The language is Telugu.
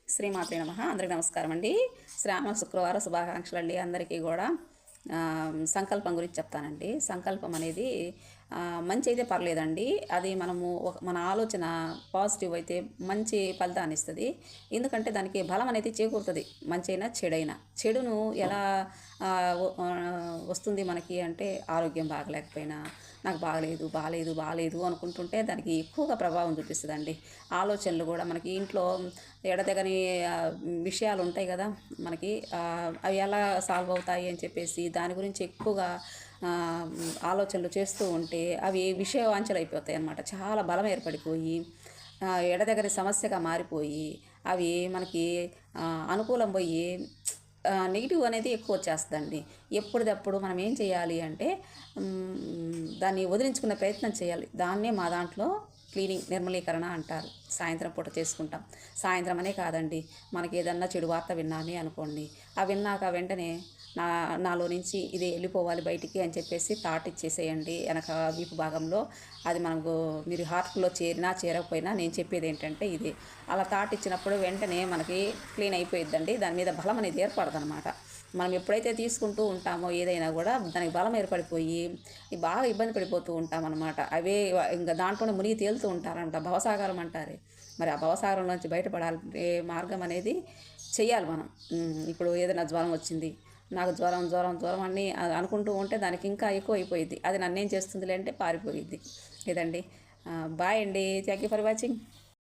శ్రీమాత్రే నమః. అందరికీ నమస్కారం అండి. శ్రావణ శుక్రవారం శుభాకాంక్షలు అండి అందరికీ కూడా. సంకల్పం గురించి చెప్తానండి. సంకల్పం అనేది మంచి అయితే పర్లేదండి, అది మన ఆలోచన పాజిటివ్ అయితే మంచి ఫలితాన్ని ఇస్తుంది. ఎందుకంటే దానికి బలం అనేది చేకూరుతుంది. మంచి అయినా చెడైనా. చెడును ఎలా వస్తుంది మనకి అంటే, ఆరోగ్యం బాగలేకపోయినా, నాకు బాగలేదు అనుకుంటుంటే దానికి ఎక్కువగా ప్రభావం చూపిస్తుందండి. ఆలోచనలు కూడా మనకి ఇంట్లో ఎడతెగని విషయాలు ఉంటాయి కదా మనకి, అవి ఎలా సాల్వ్ అవుతాయి అని చెప్పేసి దాని గురించి ఎక్కువగా ఆలోచనలు చేస్తూ ఉంటే అవి విషయవాంఛలు అయిపోతాయి అన్నమాట. చాలా బలం ఏర్పడిపోయి ఎడతెగని సమస్యగా మారిపోయి అవి మనకి అనుకూలం పోయి నెగిటివ్ అనేది ఎక్కువ వచ్చేస్తుందండి. ఎప్పటిదప్పుడు మనం ఏం చేయాలి అంటే, దాన్ని వదిలించుకునే ప్రయత్నం చేయాలి. దాన్నే మా దాంట్లో క్లీనింగ్, నిర్మలీకరణ అంటారు. సాయంత్రం పూట చేసుకుంటాం. సాయంత్రం అనే కాదండి, మనకి ఏదన్నా చెడు వార్త విన్నామే అనుకోండి, ఆ విన్నాక వెంటనే నాలో నుంచి ఇది వెళ్ళిపోవాలి బయటికి అని చెప్పేసి థాట్ ఇచ్చేసేయండి వెనక వీపు భాగంలో. అది మనకు మీరు హార్ట్లో చేరకపోయినా నేను చెప్పేది ఏంటంటే ఇది, అలా థాట్ ఇచ్చినప్పుడు వెంటనే మనకి క్లీన్ అయిపోయిద్దండి. దాని మీద బలం అనేది ఏర్పడదు అనమాట. మనం ఎప్పుడైతే తీసుకుంటూ ఉంటామో ఏదైనా కూడా దానికి బలం ఏర్పడిపోయి బాగా ఇబ్బంది పడిపోతూ ఉంటాం అనమాట. అవే ఇంకా దాంట్లోనే మునిగి తేలుతూ ఉంటారంట, భవసాగరం అంటారు. మరి ఆ భవసాగరం నుంచి బయటపడాలంటే మార్గం అనేది చెయ్యాలి మనం. ఇప్పుడు ఏదైనా జ్వరం వచ్చింది, నాకు జ్వరం అని అనుకుంటూ ఉంటే దానికి ఇంకా ఎక్కువ అయిపోయింది. అది నన్నేం చేస్తుందిలే అంటే పారిపోయిద్ది. ఇదండి. బాయ్ అండి. Thank you for watching.